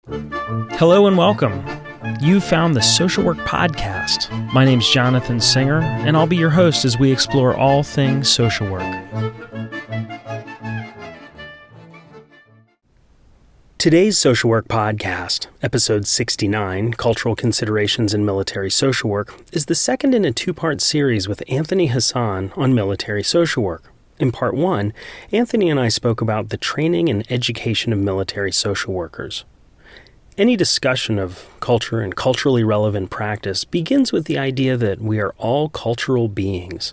Hello and welcome. You found the Social Work Podcast. My name's Jonathan Singer, and I'll be your host as we explore all things social work. Today's Social Work Podcast, episode 69, Cultural Considerations in Military Social Work, is the second in a two-part series with Anthony Hassan on military social work. In part one, Anthony and I spoke about the training and education of military social workers. Any discussion of culture and culturally relevant practice begins with the idea that we are all cultural beings.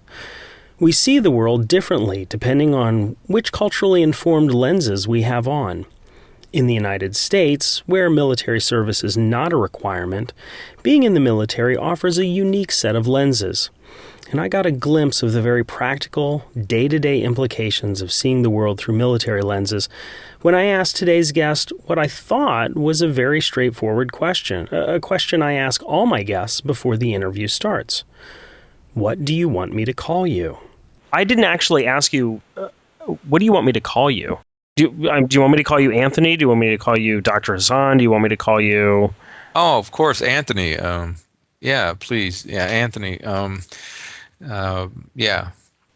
We see the world differently depending on which culturally informed lenses we have on. In the United States, where military service is not a requirement, being in the military offers a unique set of lenses. And I got a glimpse of the very practical, day-to-day implications of seeing the world through military lenses when I asked today's guest what I thought was a very straightforward question, a question I ask all my guests before the interview starts. What do you want me to call you? I didn't actually ask you, what do you want me to call you? Do you want me to call you Anthony? Do you want me to call you Dr. Hassan? Do you want me to call you... Oh, of course, Anthony. Yeah, please. Yeah, Anthony. Yeah.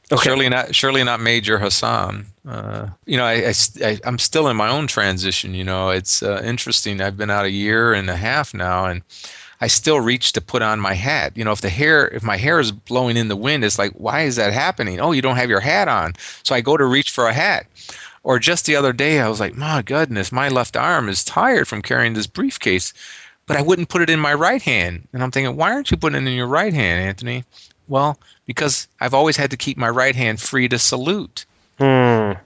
Okay. Surely not Major Hassan. I'm still in my own transition. It's interesting. I've been out a year and a half now, and I still reach to put on my hat. If my hair is blowing in the wind, it's like, why is that happening? Oh, you don't have your hat on. So I go to reach for a hat. Or just the other day, I was like, my goodness, my left arm is tired from carrying this briefcase, but I wouldn't put it in my right hand. And I'm thinking, why aren't you putting it in your right hand, Anthony? Well, because I've always had to keep my right hand free to salute. And,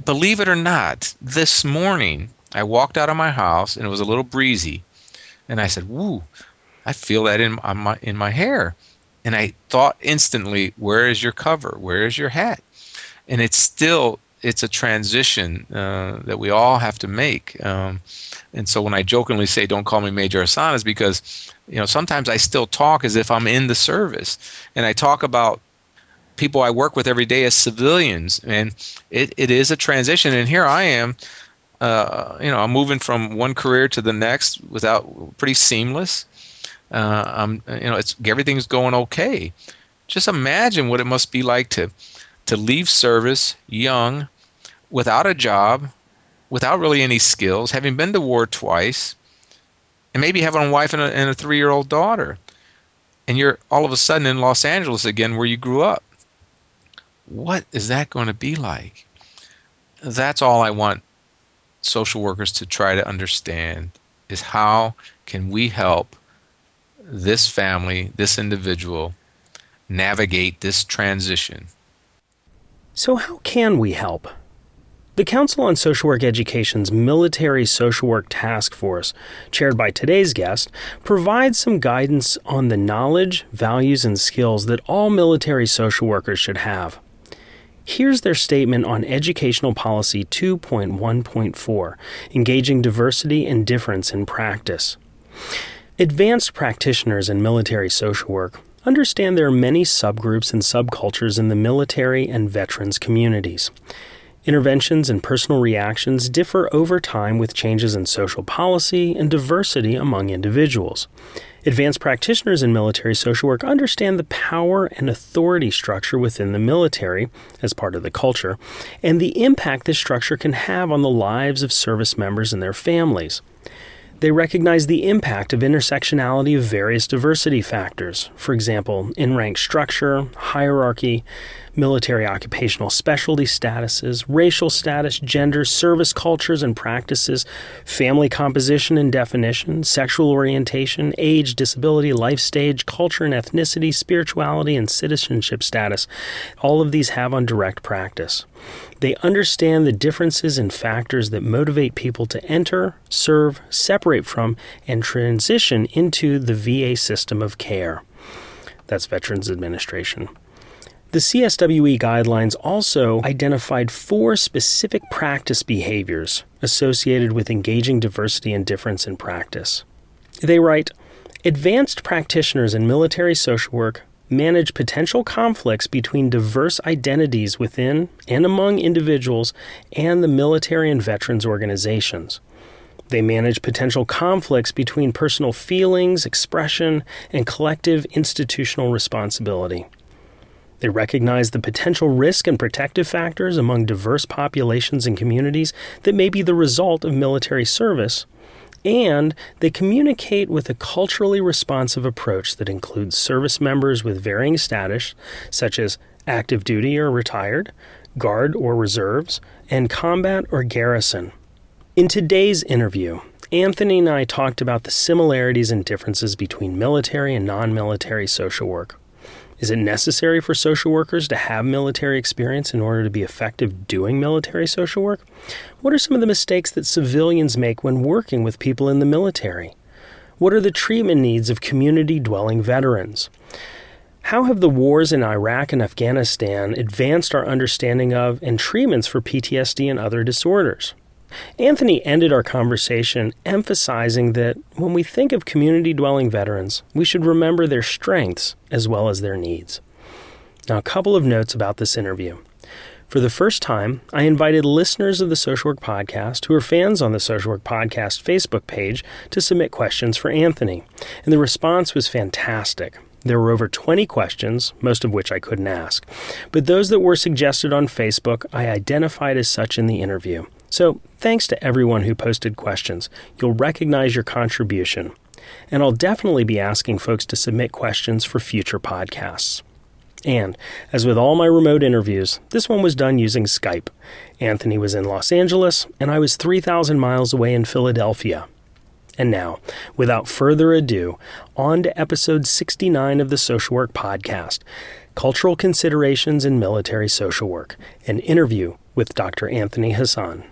believe it or not, this morning I walked out of my house and it was a little breezy. And I said, woo, I feel that in my hair. And I thought instantly, where is your cover? Where is your hat? And it's a transition that we all have to make. And so when I jokingly say, don't call me Major Hassan, is because, sometimes I still talk as if I'm in the service. And I talk about people I work with every day as civilians. And it is a transition. And here I am, I'm moving from one career to the next pretty seamless. Everything's going okay. Just imagine what it must be like to leave service young, without a job, without really any skills, having been to war twice, and maybe having a wife and a 3-year-old daughter. And you're all of a sudden in Los Angeles again where you grew up. What is that going to be like? That's all I want social workers to try to understand, is how can we help this family, this individual, navigate this transition. So how can we help? The Council on Social Work Education's Military Social Work Task Force, chaired by today's guest, provides some guidance on the knowledge, values, and skills that all military social workers should have. Here's their statement on Educational Policy 2.1.4, Engaging Diversity and Difference in Practice. Advanced practitioners in military social work understand there are many subgroups and subcultures in the military and veterans communities. Interventions and personal reactions differ over time with changes in social policy and diversity among individuals. Advanced practitioners in military social work understand the power and authority structure within the military as part of the culture, and the impact this structure can have on the lives of service members and their families. They recognize the impact of intersectionality of various diversity factors, for example, in-rank structure, hierarchy, military occupational specialty statuses, racial status, gender, service cultures and practices, family composition and definition, sexual orientation, age, disability, life stage, culture and ethnicity, spirituality, and citizenship status. All of these have on direct practice. They understand the differences in factors that motivate people to enter, serve, separate from, and transition into the VA system of care. That's Veterans Administration. The CSWE guidelines also identified 4 specific practice behaviors associated with engaging diversity and difference in practice. They write, advanced practitioners in military social work manage potential conflicts between diverse identities within and among individuals and the military and veterans organizations. They manage potential conflicts between personal feelings, expression, and collective institutional responsibility. They recognize the potential risk and protective factors among diverse populations and communities that may be the result of military service, and they communicate with a culturally responsive approach that includes service members with varying status, such as active duty or retired, guard or reserves, and combat or garrison. In today's interview, Anthony and I talked about the similarities and differences between military and non-military social work. Is it necessary for social workers to have military experience in order to be effective doing military social work? What are some of the mistakes that civilians make when working with people in the military? What are the treatment needs of community-dwelling veterans? How have the wars in Iraq and Afghanistan advanced our understanding of and treatments for PTSD and other disorders? Anthony ended our conversation emphasizing that when we think of community-dwelling veterans, we should remember their strengths as well as their needs. Now, a couple of notes about this interview. For the first time, I invited listeners of the Social Work Podcast who are fans on the Social Work Podcast Facebook page to submit questions for Anthony, and the response was fantastic. There were over 20 questions, most of which I couldn't ask, but those that were suggested on Facebook I identified as such in the interview. So, thanks to everyone who posted questions. You'll recognize your contribution. And I'll definitely be asking folks to submit questions for future podcasts. And, as with all my remote interviews, this one was done using Skype. Anthony was in Los Angeles, and I was 3,000 miles away in Philadelphia. And now, without further ado, on to episode 69 of the Social Work Podcast, Cultural Considerations in Military Social Work, an interview with Dr. Anthony Hassan.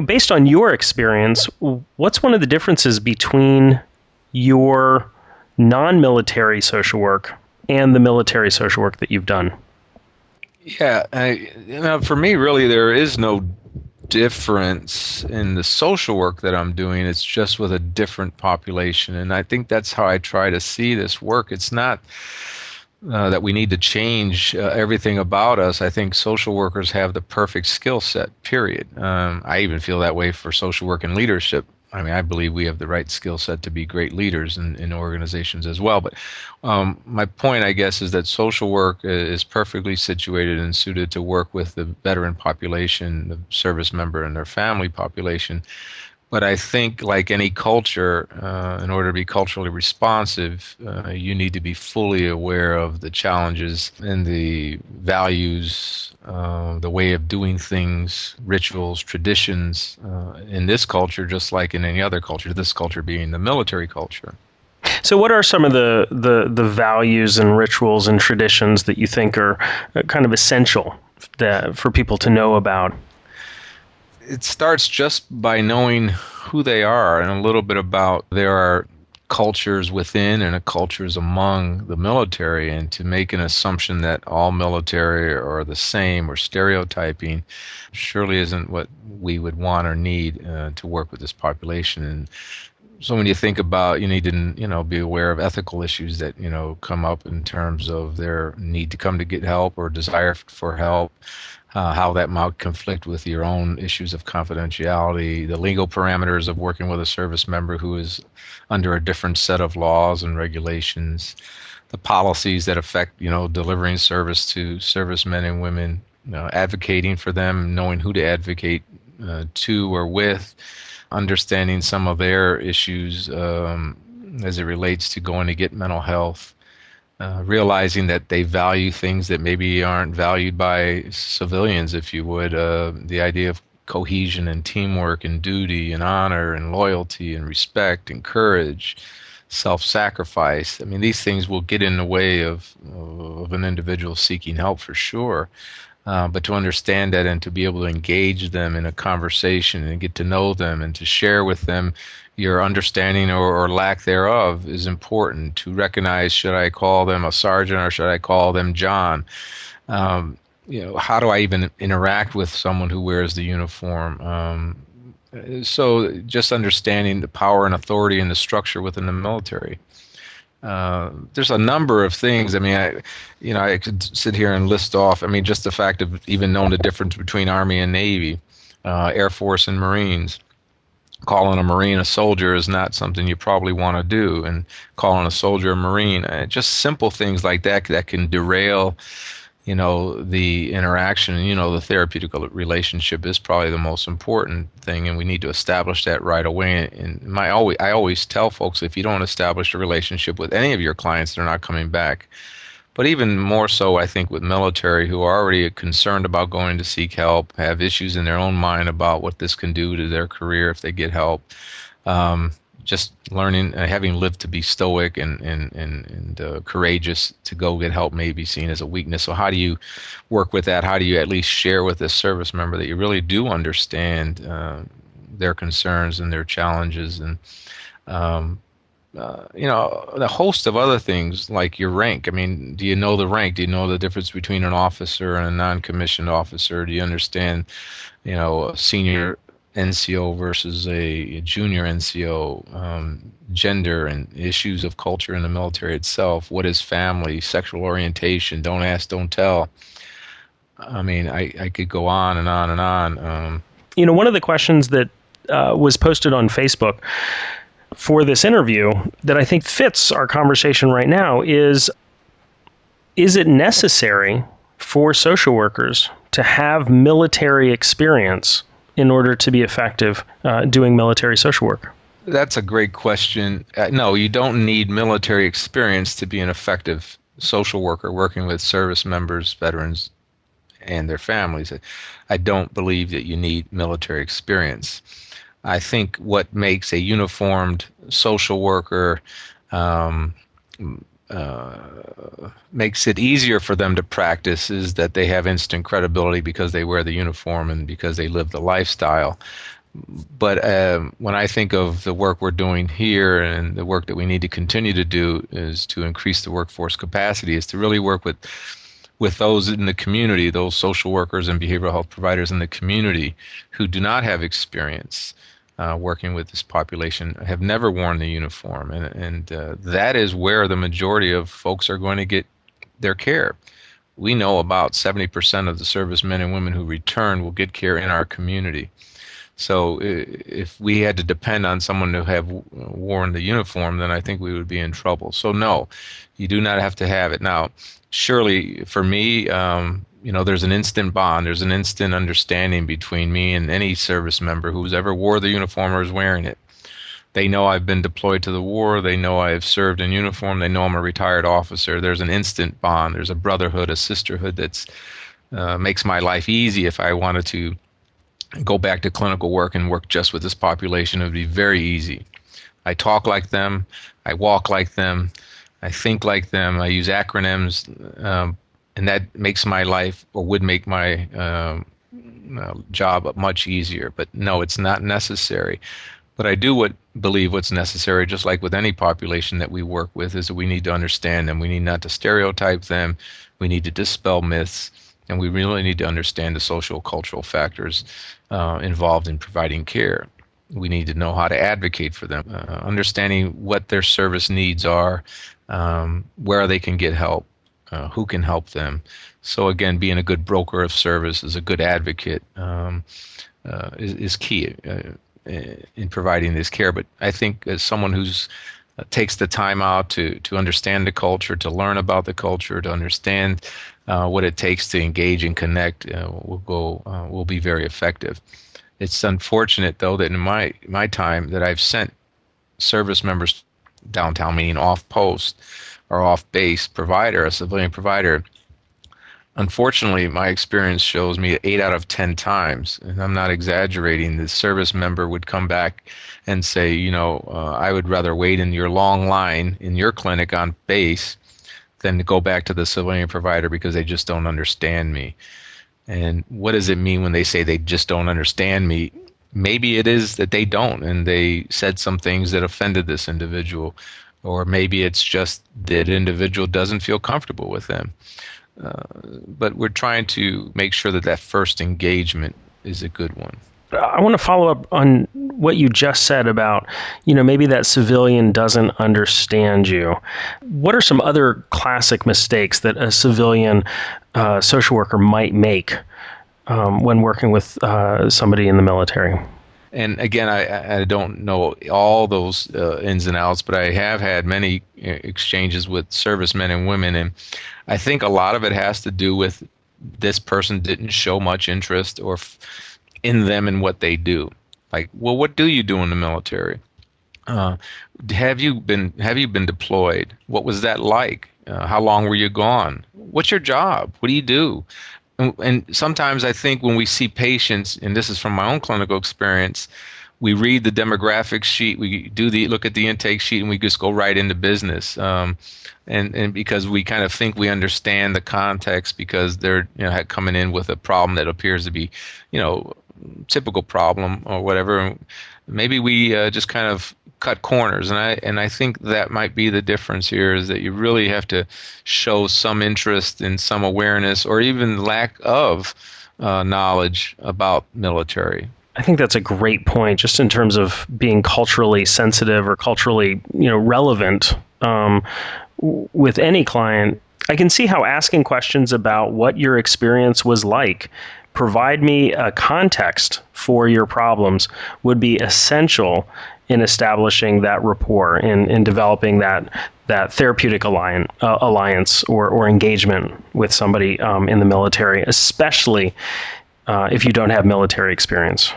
Based on your experience, what's one of the differences between your non-military social work and the military social work that you've done? Yeah, for me, really, there is no difference in the social work that I'm doing. It's just with a different population, and I think that's how I try to see this work. It's not that we need to change everything about us. I think social workers have the perfect skill set, period. I even feel that way for social work and leadership. I mean, I believe we have the right skill set to be great leaders in organizations as well. But my point, I guess, is that social work is perfectly situated and suited to work with the veteran population, the service member, and their family population. But I think, like any culture, in order to be culturally responsive, you need to be fully aware of the challenges and the values, the way of doing things, rituals, traditions in this culture, just like in any other culture, this culture being the military culture. So what are some of the values and rituals and traditions that you think are kind of essential for people to know about? It starts just by knowing who they are and a little bit about there are cultures within and cultures among the military, and to make an assumption that all military are the same or stereotyping surely isn't what we would want or need to work with this population. And so when you think about, you need to, be aware of ethical issues that, come up in terms of their need to come to get help or desire for help. How that might conflict with your own issues of confidentiality, the legal parameters of working with a service member who is under a different set of laws and regulations, the policies that affect, delivering service to servicemen and women, advocating for them, knowing who to advocate to or with, understanding some of their issues as it relates to going to get mental health. Realizing that they value things that maybe aren't valued by civilians, if you would. The idea of cohesion and teamwork and duty and honor and loyalty and respect and courage, self-sacrifice. I mean, these things will get in the way of an individual seeking help for sure. But to understand that and to be able to engage them in a conversation and get to know them and to share with them your understanding or lack thereof is important. To recognize, should I call them a sergeant or should I call them John? How do I even interact with someone who wears the uniform? So just understanding the power and authority and the structure within the military. There's a number of things. I mean, I could sit here and list off. I mean, just the fact of even knowing the difference between Army and Navy, Air Force and Marines. calling a Marine a soldier is not something you probably want to do, and calling a soldier a Marine, just simple things like that that can derail, the interaction. The therapeutic relationship is probably the most important thing, and we need to establish that right away. And I always tell folks, if you don't establish a relationship with any of your clients, they're not coming back. But even more so, I think, with military who are already concerned about going to seek help, have issues in their own mind about what this can do to their career if they get help. Just learning, having lived to be stoic and courageous to go get help may be seen as a weakness. So how do you work with that? How do you at least share with this service member that you really do understand their concerns and their challenges, and a host of other things like your rank. I mean, do you know the rank? Do you know the difference between an officer and a non-commissioned officer? Do you understand, a senior NCO versus a junior NCO, gender and issues of culture in the military itself? What is family, sexual orientation? Don't ask, don't tell. I mean, I could go on and on and on. One of the questions that was posted on Facebook for this interview that I think fits our conversation right now is it necessary for social workers to have military experience in order to be effective doing military social work? That's a great question. No, you don't need military experience to be an effective social worker working with service members, veterans, and their families. I don't believe that you need military experience. I think what makes a uniformed social worker makes it easier for them to practice is that they have instant credibility because they wear the uniform and because they live the lifestyle. But when I think of the work we're doing here and the work that we need to continue to do is to increase the workforce capacity, is to really work with those in the community, those social workers and behavioral health providers in the community who do not have experience working with this population, have never worn the uniform. And that is where the majority of folks are going to get their care. We know about 70% of the servicemen and women who return will get care in our community. So if we had to depend on someone to have worn the uniform, then I think we would be in trouble. So no, you do not have to have it. Now, surely for me, there's an instant bond. There's an instant understanding between me and any service member who's ever wore the uniform or is wearing it. They know I've been deployed to the war. They know I have served in uniform. They know I'm a retired officer. There's an instant bond. There's a brotherhood, a sisterhood that's makes my life easy. If I wanted to go back to clinical work and work just with this population, it would be very easy. I talk like them. I walk like them. I think like them. I use acronyms. And that makes my life, or would make my job much easier. But no, it's not necessary. But I do believe what's necessary, just like with any population that we work with, is that we need to understand them. We need not to stereotype them. We need to dispel myths. And we really need to understand the social, cultural factors involved in providing care. We need to know how to advocate for them, understanding what their service needs are, where they can get help, who can help them. So again, being a good broker of service, as a good advocate, is key in providing this care. But I think as someone who's takes the time out to understand the culture, to learn about the culture, to understand what it takes to engage and connect, will be very effective. It's unfortunate, though, that in my time that I've sent service members downtown, meaning off post or off base provider, a civilian provider. Unfortunately, my experience shows me 8 out of 10 times, and I'm not exaggerating, the service member would come back and say, I would rather wait in your long line in your clinic on base than to go back to the civilian provider because they just don't understand me. And what does it mean when they say they just don't understand me? Maybe it is that they don't, and they said some things that offended this individual, or maybe it's just that individual doesn't feel comfortable with them. But we're trying to make sure that first engagement is a good one. I want to follow up on what you just said about, maybe that civilian doesn't understand you. What are some other classic mistakes that a civilian social worker might make when working with somebody in the military? And again, I don't know all those ins and outs, but I have had many exchanges with servicemen and women, and I think a lot of it has to do with this person didn't show much interest in them and what they do. Like, well, what do you do in the military? Uh, have you been deployed? What was that like? How long were you gone? What's your job? What do you do? And sometimes I think when we see patients, and this is from my own clinical experience, we read the demographics sheet, we look at the intake sheet, and we just go right into business. And because we kind of think we understand the context because they're coming in with a problem that appears to be, typical problem or whatever. And maybe we just kind of cut corners, and I think that might be the difference here, is that you really have to show some interest and some awareness, or even lack of knowledge about military. I think that's a great point, just in terms of being culturally sensitive or culturally, relevant with any client. I can see how asking questions about what your experience was like, provide me a context for your problems, would be essential in establishing that rapport, in developing that therapeutic alliance or engagement with somebody in the military, especially if you don't have military experience.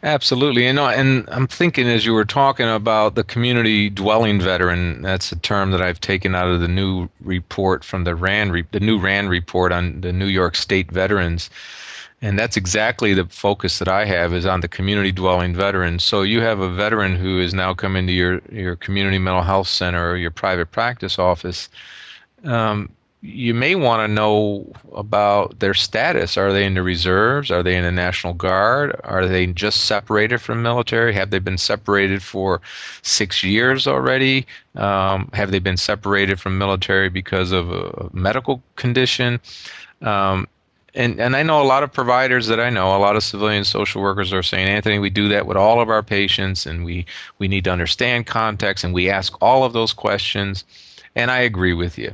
Absolutely. And I'm thinking, as you were talking about the community dwelling veteran, that's a term that I've taken out of the new report from the new RAND report on the New York State veterans. And that's exactly the focus that I have, is on the community dwelling veteran. So you have a veteran who is now come into your community mental health center or your private practice office. You may want to know about their status. Are they in the reserves? Are they in the National Guard? Are they just separated from military? Have they been separated for 6 years already? Have they been separated from military because of a medical condition? And I know a lot of providers that I know, a lot of civilian social workers are saying, Anthony, we do that with all of our patients, and we need to understand context, and we ask all of those questions. And I agree with you.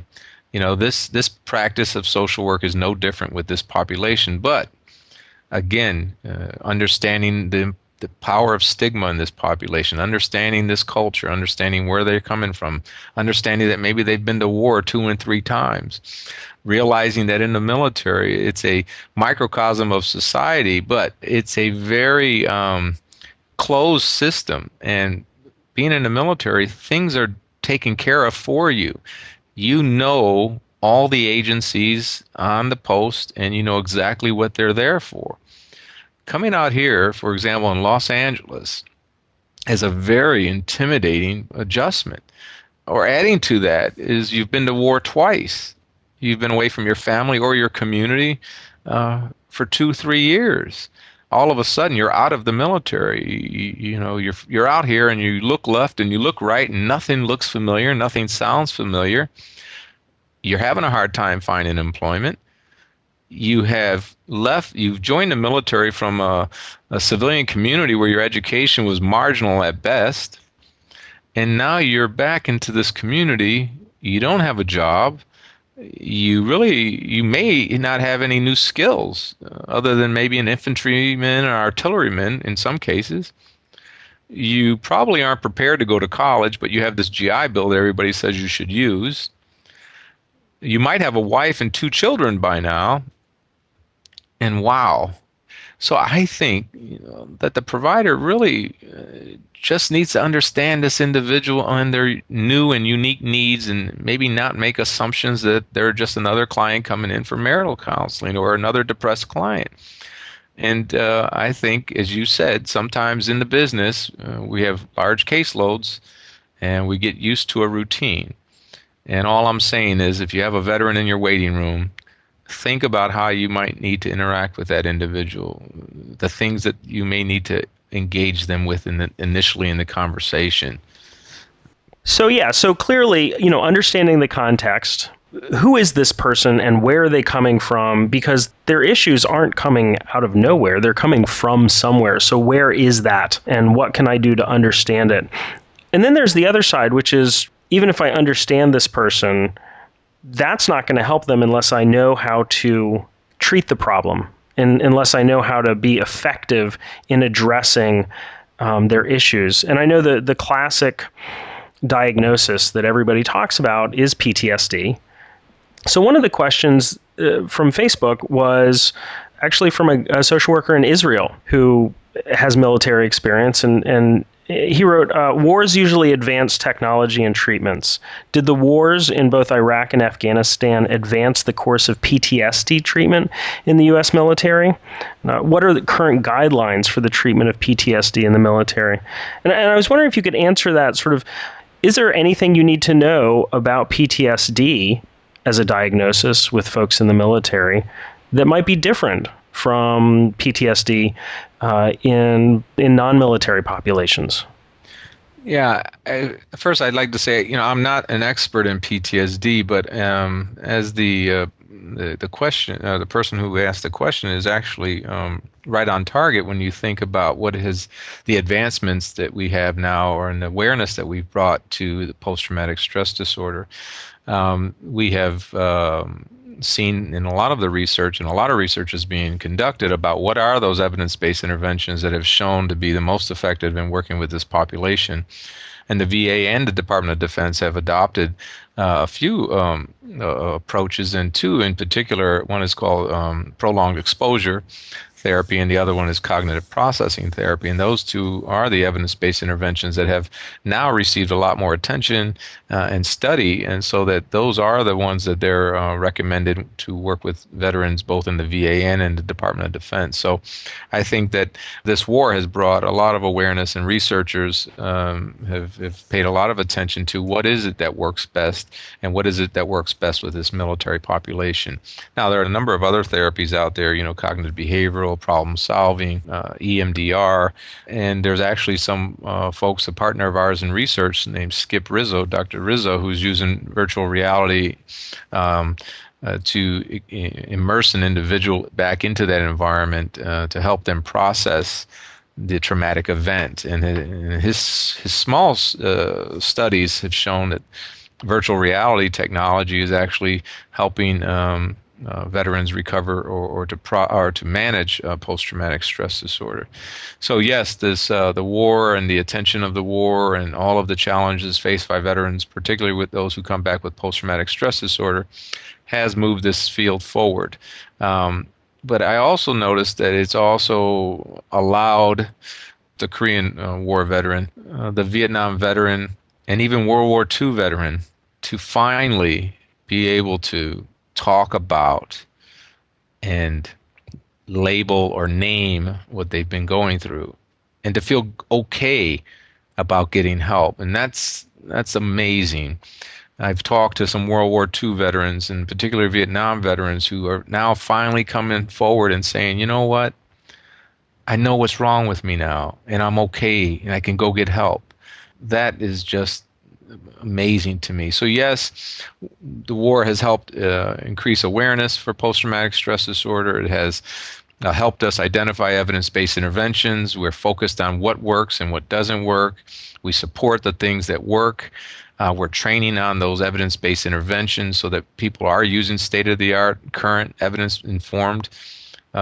This practice of social work is no different with this population. But again, understanding the power of stigma in this population, understanding this culture, understanding where they're coming from, understanding that maybe they've been to war 2 and 3 times, realizing that in the military it's a microcosm of society, but it's a very closed system. And being in the military, things are taken care of for you. You know all the agencies on the post, and you know exactly what they're there for. Coming out here, for example, in Los Angeles, is a very intimidating adjustment. Or adding to that is you've been to war twice. You've been away from your family or your community for 2-3 years. All of a sudden, you're out of the military. You're out here, and you look left and you look right, and nothing looks familiar, nothing sounds familiar. You're having a hard time finding employment. You've joined the military from a civilian community where your education was marginal at best, and now you're back into this community. You don't have a job. You may not have any new skills other than maybe an infantryman or artilleryman in some cases. You probably aren't prepared to go to college, but you have this GI Bill that everybody says you should use. You might have a wife and 2 children by now. And wow. So I think that the provider really just needs to understand this individual and their new and unique needs, and maybe not make assumptions that they're just another client coming in for marital counseling or another depressed client. And I think, as you said, sometimes in the business, we have large caseloads and we get used to a routine. And all I'm saying is, if you have a veteran in your waiting room, think about how you might need to interact with that individual, the things that you may need to engage them with initially in the conversation. So clearly, understanding the context, who is this person and where are they coming from? Because their issues aren't coming out of nowhere. They're coming from somewhere. So where is that? And what can I do to understand it? And then there's the other side, which is, even if I understand this person, that's not going to help them unless I know how to treat the problem unless I know how to be effective in addressing their issues. And I know the classic diagnosis that everybody talks about is PTSD. So one of the questions from Facebook was actually from a social worker in Israel who has military experience, and he wrote, wars usually advance technology and treatments. Did the wars in both Iraq and Afghanistan advance the course of PTSD treatment in the U.S. military? What are the current guidelines for the treatment of PTSD in the military? And I was wondering if you could answer that sort of, is there anything you need to know about PTSD as a diagnosis with folks in the military that might be different from PTSD in non-military populations? Yeah, first I'd like to say, I'm not an expert in PTSD, but as the question, the person who asked the question is actually right on target when you think about what is the advancements that we have now, or an awareness that we've brought to the post-traumatic stress disorder. We have seen in a lot of the research, and a lot of research is being conducted about what are those evidence-based interventions that have shown to be the most effective in working with this population. And the VA and the Department of Defense have adopted a few approaches, and two in particular. One is called prolonged exposure therapy, and the other one is cognitive processing therapy. And those two are the evidence-based interventions that have now received a lot more attention and study, and so that those are the ones that they're recommended to work with veterans both in the VA and in the Department of Defense. So I think that this war has brought a lot of awareness, and researchers have paid a lot of attention to what is it that works best, and what is it that works best with this military population. Now, there are a number of other therapies out there, cognitive behavioral, problem solving, EMDR, and there's actually some folks, a partner of ours in research named Skip Rizzo, Dr. Rizzo, who's using virtual reality to immerse an individual back into that environment to help them process the traumatic event. And his small studies have shown that virtual reality technology is actually helping veterans recover or to manage post-traumatic stress disorder. So yes, the war and the attention of the war and all of the challenges faced by veterans, particularly with those who come back with post-traumatic stress disorder, has moved this field forward. But I also noticed that it's also allowed the Korean War veteran, the Vietnam veteran, and even World War II veteran to finally be able to talk about and label or name what they've been going through, and to feel okay about getting help. And that's amazing. I've talked to some World War II veterans, and particularly Vietnam veterans, who are now finally coming forward and saying, you know what, I know what's wrong with me now, and I'm okay, and I can go get help. That is just amazing to me. So yes, the war has helped increase awareness for post-traumatic stress disorder. It has helped us identify evidence-based interventions. We're focused on what works and what doesn't work. We support the things that work. We're training on those evidence-based interventions so that people are using state-of-the-art, current, evidence-informed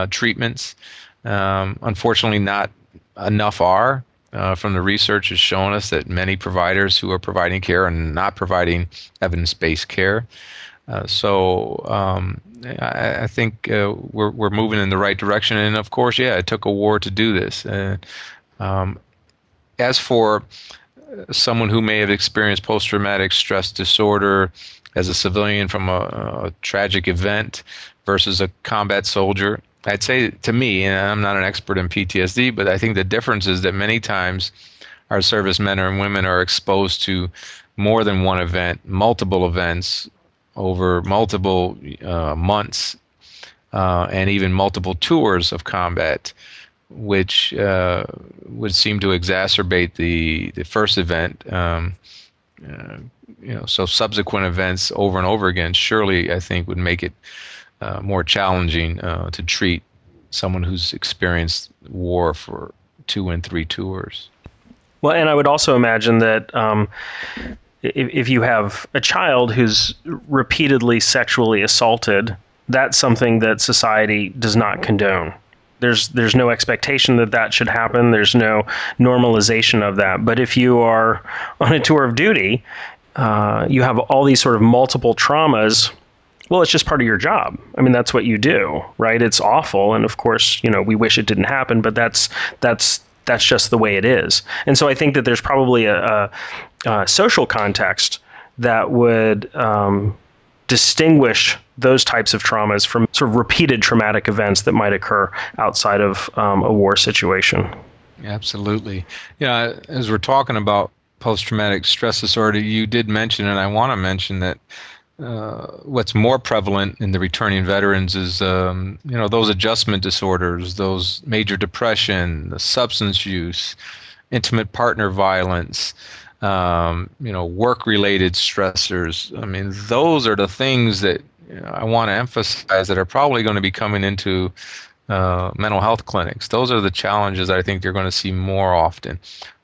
treatments. Unfortunately, not enough are. From the research has shown us that many providers who are providing care are not providing evidence-based care. So I think we're moving in the right direction. And of course, yeah, it took a war to do this. As for someone who may have experienced post-traumatic stress disorder as a civilian from a tragic event versus a combat soldier, I'd say, to me, and I'm not an expert in PTSD, but I think the difference is that many times our servicemen and women are exposed to more than one event, multiple events over multiple months, and even multiple tours of combat, which would seem to exacerbate the first event. So subsequent events over and over again, surely I think would make it more challenging to treat someone who's experienced war for 2 and 3 tours. Well, and I would also imagine that if you have a child who's repeatedly sexually assaulted that's something that society does not condone. There's no expectation that that should happen. There's no normalization of that. But if you are on a tour of duty, you have all these sort of multiple traumas. Well, it's just part of your job. I mean, that's what you do, right? It's awful, and of course, we wish it didn't happen, but that's just the way it is. And so I think that there's probably a social context that would distinguish those types of traumas from sort of repeated traumatic events that might occur outside of a war situation. Absolutely. Yeah, as we're talking about post-traumatic stress disorder, you did mention, and I want to mention that what's more prevalent in the returning veterans is, those adjustment disorders, those major depression, the substance use, intimate partner violence, work-related stressors. I mean, those are the things that I want to emphasize that are probably going to be coming into mental health clinics. Those are the challenges I think you're going to see more often.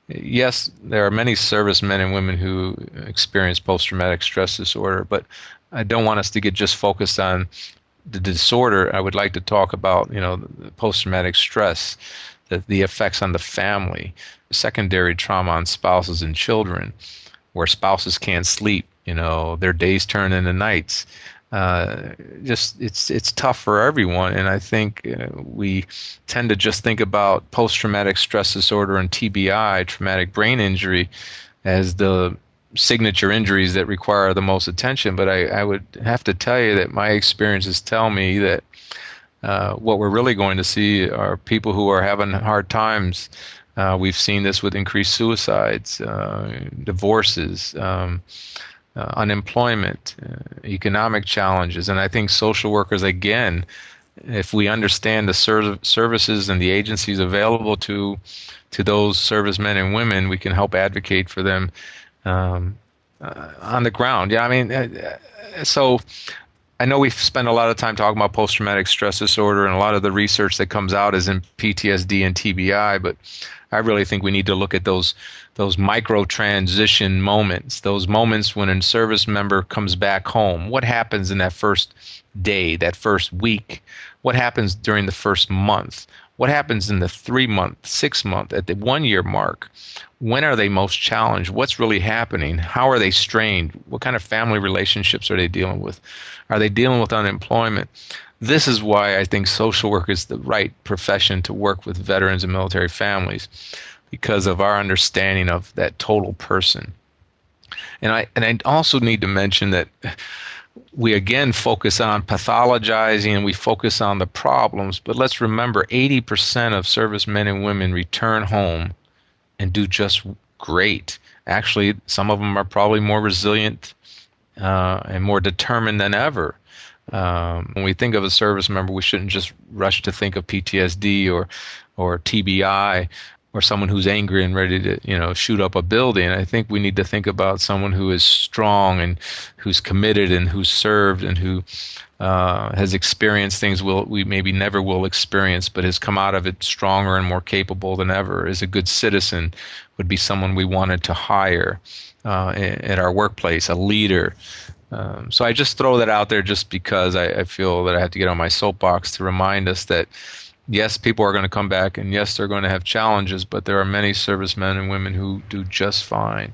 Yes, there are many servicemen and women who experience post-traumatic stress disorder, but I don't want us to get just focused on the disorder. I would like to talk about, the post-traumatic stress, the effects on the family, secondary trauma on spouses and children, where spouses can't sleep, their days turn into nights. It's tough for everyone, and I think we tend to just think about post-traumatic stress disorder and TBI, traumatic brain injury, as the signature injuries that require the most attention. But I would have to tell you that my experiences tell me that what we're really going to see are people who are having hard times. We've seen this with increased suicides, divorces, unemployment, economic challenges. And I think social workers, again, if we understand the services and the agencies available to those servicemen and women, we can help advocate for them on the ground. Yeah, I mean, so I know we've spent a lot of time talking about post-traumatic stress disorder, and a lot of the research that comes out is in PTSD and TBI, but I really think we need to look at those micro transition moments, those moments when a service member comes back home. What happens in that first day, that first week? What happens during the first month? What happens in the 3-month, 6-month, at the 1-year mark? When are they most challenged? What's really happening? How are they strained? What kind of family relationships are they dealing with? Are they dealing with unemployment? This is why I think social work is the right profession to work with veterans and military families, because of our understanding of that total person. And I also need to mention that we again focus on pathologizing and we focus on the problems, but let's remember 80% of servicemen and women return home and do just great. Actually, some of them are probably more resilient and more determined than ever. When we think of a service member, we shouldn't just rush to think of PTSD or TBI or someone who's angry and ready to shoot up a building. I think we need to think about someone who is strong and who's committed and who's served and who has experienced things we maybe never will experience, but has come out of it stronger and more capable than ever. Is a good citizen, would be someone we wanted to hire at our workplace, a leader. So I just throw that out there just because I feel that I have to get on my soapbox to remind us that, yes, people are going to come back, and yes, they're going to have challenges, but there are many servicemen and women who do just fine.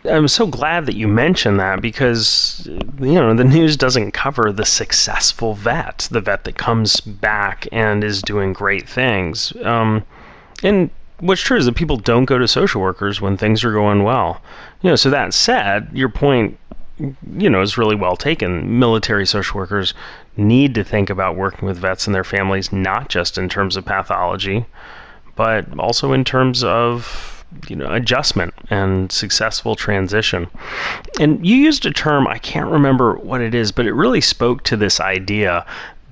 I'm so glad that you mentioned that, because the news doesn't cover the successful vet, the vet that comes back and is doing great things. And what's true is that people don't go to social workers when things are going well. So that said, your point is really well taken. Military social workers need to think about working with vets and their families, not just in terms of pathology, but also in terms of adjustment and successful transition. And you used a term, I can't remember what it is, but it really spoke to this idea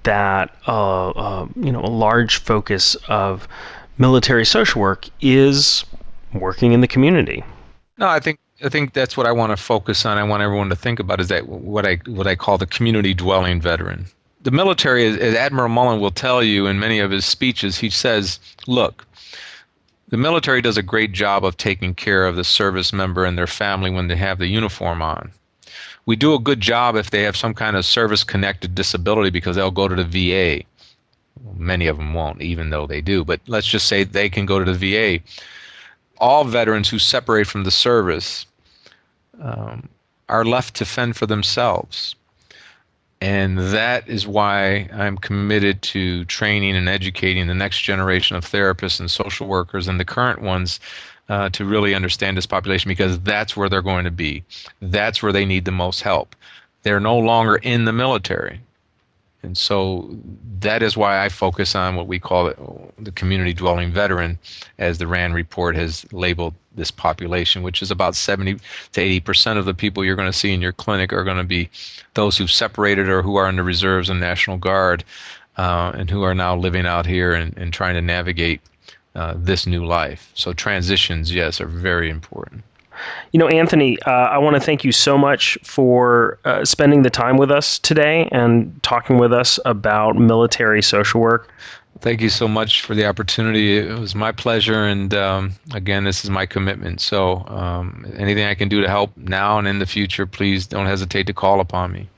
that a large focus of military social work is working in the community. No, I think that's what I want to focus on. I want everyone to think about is that what I call the community dwelling veteran. The military, as Admiral Mullen will tell you in many of his speeches, he says, look, the military does a great job of taking care of the service member and their family when they have the uniform on. We do a good job if they have some kind of service-connected disability because they'll go to the VA. Many of them won't, even though they do. But let's just say they can go to the VA. All veterans who separate from the service are left to fend for themselves. And that is why I'm committed to training and educating the next generation of therapists and social workers and the current ones to really understand this population, because that's where they're going to be. That's where they need the most help. They're no longer in the military. And so that is why I focus on what we call the community dwelling veteran, as the RAND report has labeled this population, which is about 70 to 80% of the people you're going to see in your clinic are going to be those who've separated or who are in the reserves and National Guard and who are now living out here and trying to navigate this new life. So transitions, yes, are very important. Anthony, I want to thank you so much for spending the time with us today and talking with us about military social work. Thank you so much for the opportunity. It was my pleasure, and again, this is my commitment. So anything I can do to help now and in the future, please don't hesitate to call upon me.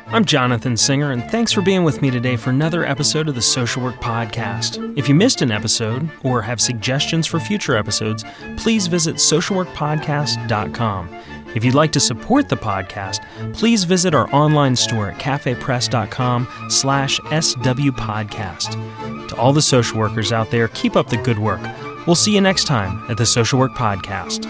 I'm Jonathan Singer, and thanks for being with me today for another episode of the Social Work Podcast. If you missed an episode or have suggestions for future episodes, please visit socialworkpodcast.com. If you'd like to support the podcast, please visit our online store at cafepress.com/swpodcast. To all the social workers out there, keep up the good work. We'll see you next time at the Social Work Podcast.